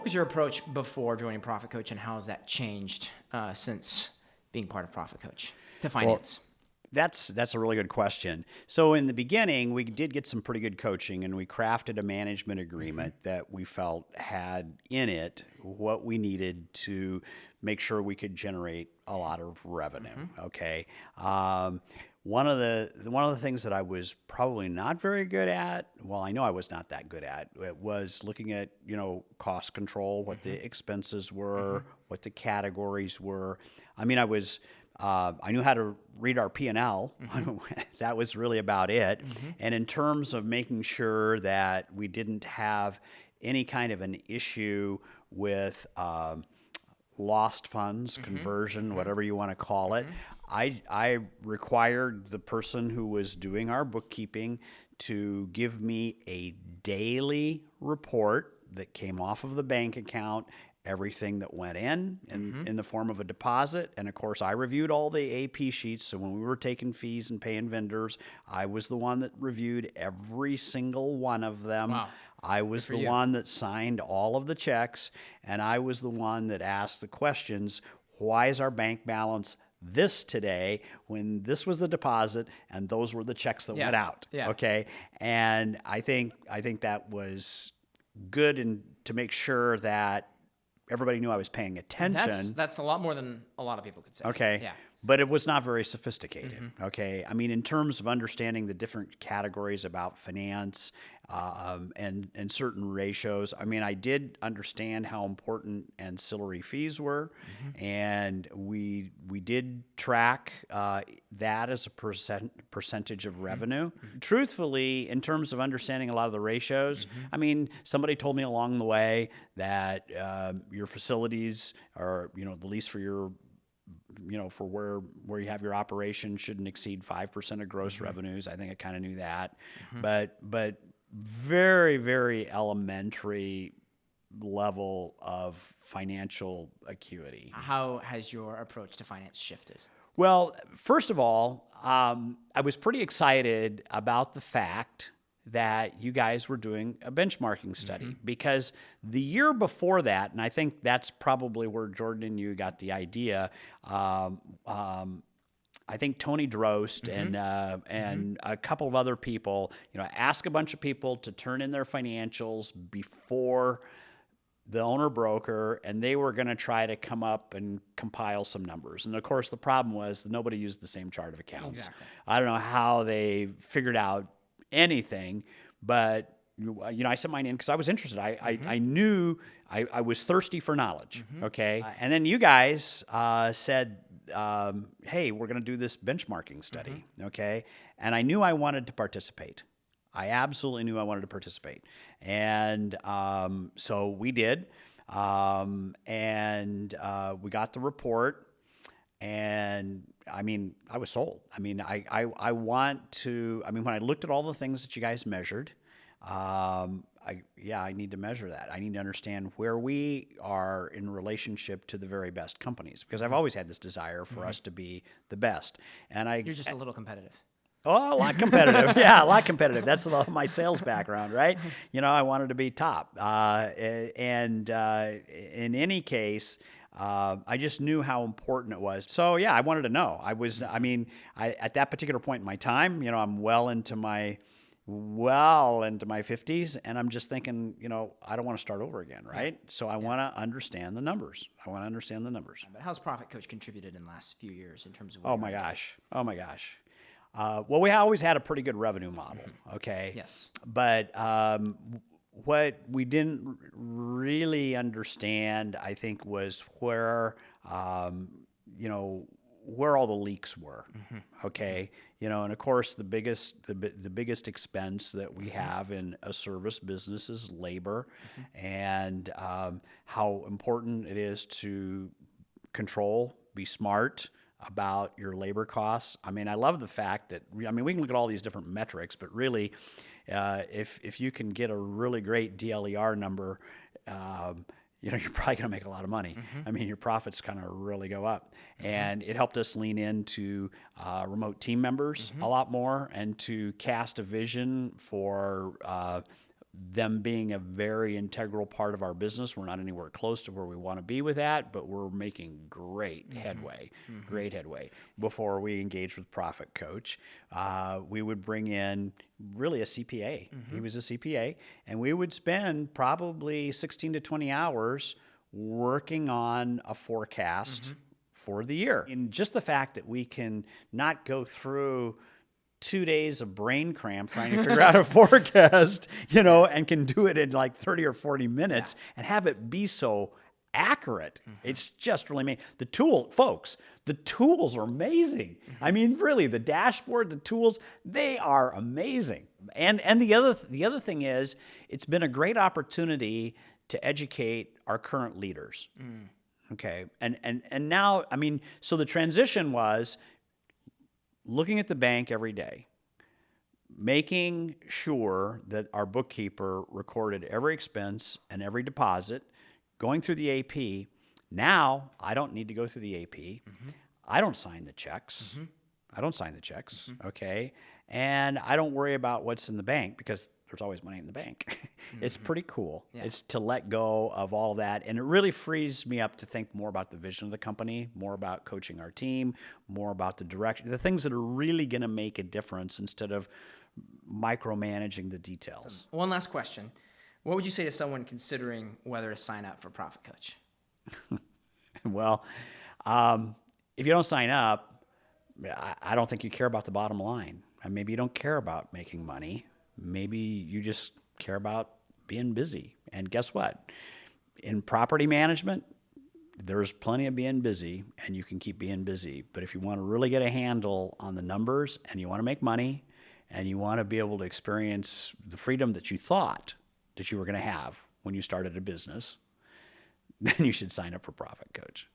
was your approach before joining ProfitCoach, and how has that changed since being part of ProfitCoach to finance? That's a really good question. So in the beginning, we did get some pretty good coaching, and we crafted a management agreement that we felt had in it what we needed to make sure we could generate a lot of revenue. Okay. One of the things that I was probably not very good at, well, I know I was not that good at, it was looking at, cost control, what the expenses were, what the categories were. I mean, I knew how to read our P&L. That was really about it. And in terms of making sure that we didn't have any kind of an issue with lost funds, conversion, whatever you want to call it, I required the person who was doing our bookkeeping to give me a daily report that came off of the bank account, everything that went in the form of a deposit. And of course, I reviewed all the AP sheets. So when we were taking fees and paying vendors, I was the one that reviewed every single one of them. Wow. I was the one that signed all of the checks, and I was the one that asked the questions. Why is our bank balance this today when this was the deposit and those were the checks that went out? Okay. And I think that was good, and to make sure that everybody knew I was paying attention. That's a lot more than a lot of people could say. Okay. Yeah. But it was not very sophisticated. Okay. I mean, in terms of understanding the different categories about finance and certain ratios, I mean, I did understand how important ancillary fees were, and we did track that as a percentage of revenue. Truthfully, in terms of understanding a lot of the ratios, I mean, somebody told me along the way that your facilities are, the lease for your for where you have your operation shouldn't exceed 5% of gross revenues. I think I kind of knew that, but very, very elementary level of financial acuity. How has your approach to finance shifted? Well, first of all, I was pretty excited about the fact that you guys were doing a benchmarking study, because the year before that, and I think that's probably where Jordan and you got the idea, I think Tony Drost and a couple of other people, ask a bunch of people to turn in their financials before the owner broker, and they were going to try to come up and compile some numbers. And of course, the problem was that nobody used the same chart of accounts. Exactly. I don't know how they figured out anything, but I sent mine in because I was interested. I knew I was thirsty for knowledge. Okay, and then you guys said, "Hey, we're going to do this benchmarking study." Okay, and I knew I wanted to participate. I absolutely knew I wanted to participate, and so we did, and we got the report. And I mean, I was sold. I mean, I want to, when I looked at all the things that you guys measured, I need to measure that. I need to understand where we are in relationship to the very best companies, because I've always had this desire for us to be the best. And You're just a little competitive. Oh, a lot competitive. Yeah, a lot competitive. That's my sales background, right? I wanted to be top. And in any case, I just knew how important it was. So yeah, I wanted to know. At that particular point in my time, I'm well into my 50s, and I'm just thinking, I don't want to start over again, right? So I want to understand the numbers. But how's ProfitCoach contributed in the last few years in terms of? Oh my gosh. Well, we always had a pretty good revenue model. Okay. Yes. But what we didn't really understand, I think, was where all the leaks were. Okay, and of course the biggest expense that we have in a service business is labor, and how important it is to control, be smart about your labor costs. I love the fact that we can look at all these different metrics, but really, if you can get a really great DLER number, you're probably going to make a lot of money. Your profits kind of really go up. And it helped us lean into remote team members a lot more, and to cast a vision for them being a very integral part of our business. We're not anywhere close to where we want to be with that, but we're making great headway, great headway. Before we engaged with ProfitCoach, we would bring in really a CPA. He was a CPA, and we would spend probably 16 to 20 hours working on a forecast for the year. And just the fact that we can not go through 2 days of brain cramp trying to figure out a forecast, and can do it in like 30 or 40 minutes and have it be so accurate. It's just really amazing. The tools are amazing. I mean, really, the dashboard, the tools, they are amazing. And the other thing is, it's been a great opportunity to educate our current leaders. Okay. And now, I mean, so the transition was looking at the bank every day, making sure that our bookkeeper recorded every expense and every deposit, going through the AP. Now I don't need to go through the AP. I don't sign the checks. Okay. And I don't worry about what's in the bank because there's always money in the bank. It's pretty cool. Yeah. It's to let go of all that. And it really frees me up to think more about the vision of the company, more about coaching our team, more about the direction, the things that are really going to make a difference instead of micromanaging the details. So, one last question. What would you say to someone considering whether to sign up for ProfitCoach? Well, if you don't sign up, I don't think you care about the bottom line. Maybe you don't care about making money. Maybe you just care about being busy. And guess what? In property management, there's plenty of being busy, and you can keep being busy. But if you want to really get a handle on the numbers and you want to make money and you want to be able to experience the freedom that you thought that you were going to have when you started a business, then you should sign up for ProfitCoach.